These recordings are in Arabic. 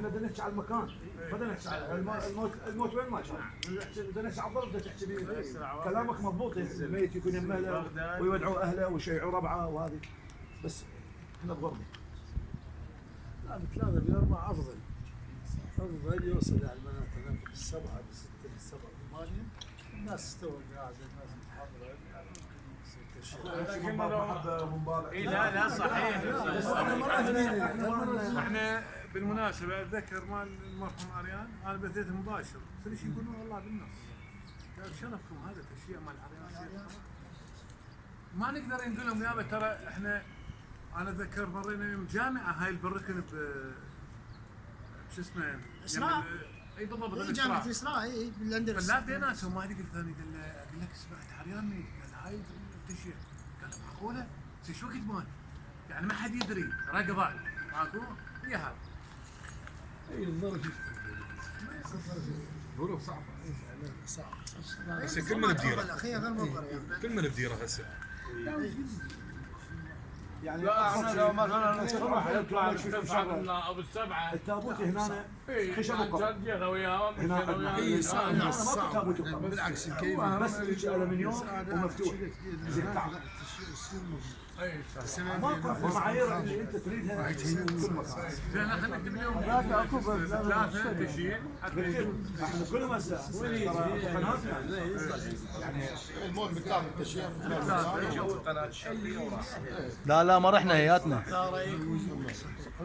احنا بدنا نحكي على المكان، بدنا نحكي على الموت وين ما كان، بدنا نحكي على الضرب، بدنا تحكي كلامك مضبوط، الميت يكون يمه ويودعوا اهله ويشيعوا ربعه وهذه، بس احنا بغربه. لا ب3 ب4 افضل يوصل على المناطق ب7 ب6 ب7 ب8 الناس استوى قاعده الناس متحضره لا صحيح. احنا بالمناسبه اتذكر مال المرحوم عريان انا بثيت مباشر كل شيء يقولون والله بالنص قال شرفكم هذا الاشياء مال عريان ما نقدر نقول لهم يابا ترى احنا انا اتذكر مرينا يوم جامعه هاي البركن شو اسمه اسراء. اي بالضبط جامعة الإسراء اي بالاندلس. لا ناسهم ما قلت ثاني قال لك سمعت عريان قال هاي التشيء قال معقوله؟ شو وقت مال؟ يعني ما حد يدري رقضان ماكو ويا هذا. اي الظرف ظروف صعبه. صعب. هسه كل من بديره الاخير غير مضر يعني. كل من بديره هسه يعني لا احنا لو مثلا يطلع ابو السبعه التابوت هنا خشب وقف سجلنا وياهم هنا اي صعب تابوت صعب وقف بالعكس الكيف بس الومنيوم ومفتوح زي التعب ماكو معايير اللي انت تريدها في كل مكان. زين خليك اليوم هذاك اكو ثلاثه تشييع احنا كل ما ترى قناتنا يعني الموت بالكامل التشييع لا ما رحنا هياتنا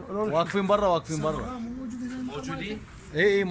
واقفين برا موجود هنا اي